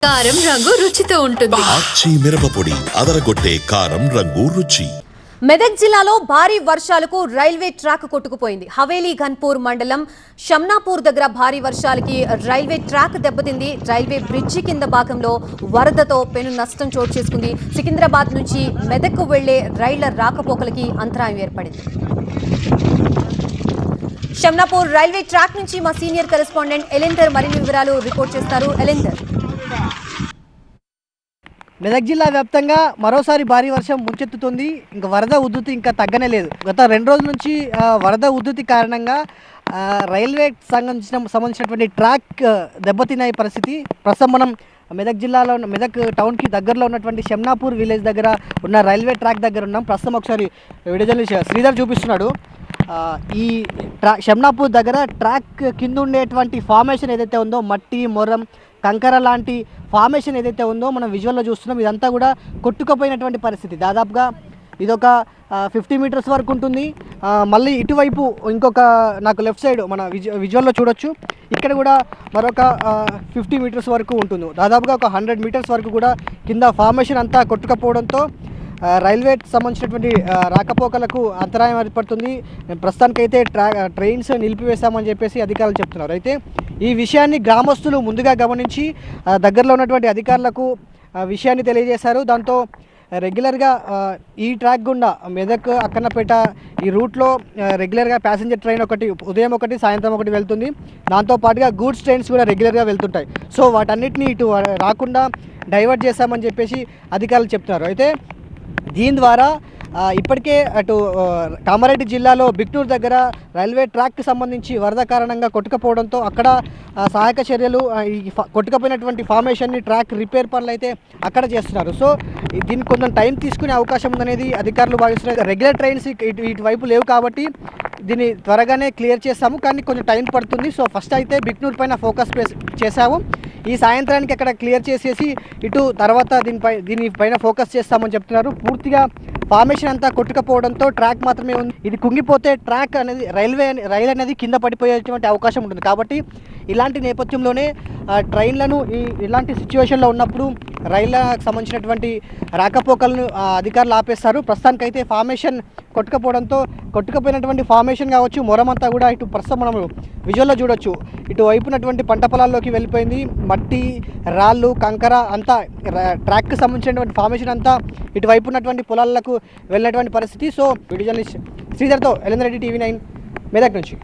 కారం రంగు రుచితో ఉంటుంది. ఆచి మిరపపొడి అదరగొట్టే కారం రంగు రుచి. మెదక్ జిల్లాలో భారీ వర్షాలకు రైల్వే ట్రాక్ కొట్టుకుపోయింది. హవేలీ ఘన్పూర్ మండలం షమ్నాపూర్ దగ్గర భారీ వర్షాలకి రైల్వే ట్రాక్ దెబ్బతింది. రైల్వే బ్రిడ్జి కింద భాగంలో వరదతో పెను నష్టం చోటు చేసుకుంది. సికింద్రాబాద్ నుంచి మెదక్కు వెళ్లే రైళ్ల రాకపోకలకి అంతరాయం ఏర్పడింది. షమ్నాపూర్ రైల్వే ట్రాక్ నుంచి మా సీనియర్ కరెస్పాండెంట్ ఎలెందర్ మరిన్ని వివరాలు రిపోర్ట్ చేస్తారు. ఎలెందర్, మెదక్ జిల్లా వ్యాప్తంగా మరోసారి భారీ వర్షం ముంచెత్తుతుంది. ఇంకా వరద ఉధృతి ఇంకా తగ్గనే లేదు. గత 2 రోజుల నుంచి వరద ఉధృతి కారణంగా రైల్వే సంబంధించినటువంటి ట్రాక్ దెబ్బతిన్న పరిస్థితి. ప్రస్తుతం మనం మెదక్ జిల్లాలో మెదక్ టౌన్కి దగ్గరలో ఉన్నటువంటి షమ్నాపూర్ విలేజ్ దగ్గర ఉన్న రైల్వే ట్రాక్ దగ్గర ఉన్నాం. ప్రస్తుతం ఒకసారి వీడియో జర్నలిస్ట్ శ్రీధర్ చూపిస్తున్నాడు. ఈ షమ్నాపూర్ దగ్గర ట్రాక్ కింద ఉండేటువంటి ఫార్మేషన్ ఏదైతే ఉందో, మట్టి మొరం కంకర లాంటి ఫార్మేషన్ ఏదైతే ఉందో మనం విజువల్లో చూస్తున్నాం. ఇదంతా కూడా కొట్టుకుపోయినటువంటి పరిస్థితి. దాదాపుగా ఇదొక 50 మీటర్స్ వరకు ఉంటుంది. మళ్ళీ ఇటువైపు ఇంకొక నాకు లెఫ్ట్ సైడ్ మన విజువల్లో చూడొచ్చు, ఇక్కడ కూడా మరొక 50 మీటర్స్ వరకు ఉంటుంది. దాదాపుగా ఒక 100 మీటర్స్ వరకు కూడా కింద ఫార్మేషన్ అంతా కొట్టుకుపోవడంతో రైల్వే సంబంధించినటువంటి రాకపోకలకు అంతరాయం ఏర్పడుతుంది. ప్రస్తుతానికైతే ట్రైన్స్ నిలిపివేశామని చెప్పేసి అధికారులు చెప్తున్నారు. అయితే ఈ విషయాన్ని గ్రామస్తులు ముందుగా గమనించి దగ్గరలో ఉన్నటువంటి అధికారులకు విషయాన్ని తెలియజేశారు. దాంతో రెగ్యులర్గా ఈ ట్రాక్ గుండా మెదక్ అక్కన్నపేట ఈ రూట్లో రెగ్యులర్గా ప్యాసింజర్ ట్రైన్ ఒకటి ఉదయం ఒకటి సాయంత్రం ఒకటి వెళ్తుంది. దాంతోపాటుగా గూడ్స్ ట్రైన్స్ కూడా రెగ్యులర్గా వెళ్తుంటాయి. సో వాటన్నిటిని ఇటు రాకుండా డైవర్ట్ చేశామని చెప్పేసి అధికారులు చెప్తున్నారు. అయితే దీని ద్వారా ఇప్పటికే అటు కామారెడ్డి జిల్లాలో బిక్నూర్ దగ్గర రైల్వే ట్రాక్కి సంబంధించి వరద కారణంగా కొట్టుకుపోవడంతో అక్కడ సహాయక చర్యలు ఈ కొట్టుకుపోయినటువంటి ఫార్మేషన్ని ట్రాక్ రిపేర్ పనులు అయితే అక్కడ చేస్తున్నారు. సో దీనికి కొంచెం టైం తీసుకునే అవకాశం ఉందనేది అధికారులు భావిస్తున్నారు. రెగ్యులర్ ట్రైన్స్ ఇటువైపు లేవు కాబట్టి దీన్ని త్వరగానే క్లియర్ చేస్తాము, కానీ కొంచెం టైం పడుతుంది. సో ఫస్ట్ అయితే బిక్నూర్ పైన ఫోకస్ చేసాము. ఈ సాయంత్రానికి అక్కడ క్లియర్ చేసేసి ఇటు తర్వాత దీనిపైన ఫోకస్ చేస్తామని చెప్తున్నారు. పూర్తిగా ఫార్మేషన్ అంతా కొట్టుకుపోవడంతో ట్రాక్ మాత్రమే ఉంది. ఇది కుంగిపోతే ట్రాక్ అనేది రైలు అనేది కింద పడిపోయేటువంటి అవకాశం ఉంటుంది. కాబట్టి ఇలాంటి నేపథ్యంలోనే ట్రైన్లను ఇలాంటి సిచ్యువేషన్లో ఉన్నప్పుడు రైళ్లకు సంబంధించినటువంటి రాకపోకలను అధికారులు ఆపేస్తారు. ప్రస్తుతానికైతే ఫార్మేషన్ కొట్టుకుపోయినటువంటి ఫార్మేషన్ కావచ్చు, మొరమంతా కూడా ఇటు ప్రస్తుతం మనం విజువల్లో చూడొచ్చు, ఇటు వైపునటువంటి పంట పొలాల్లోకి వెళ్ళిపోయింది. మట్టి రాళ్ళు కంకర అంతా ట్రాక్కి సంబంధించినటువంటి ఫార్మేషన్ అంతా ఇటువైపు ఉన్నటువంటి పొలాలకు వెళ్ళినటువంటి పరిస్థితి. సో వీడియో జర్నలిస్ట్ శ్రీధర్తో ఎలెందర్ రెడ్డి, TV9 మెదక్ నుంచి.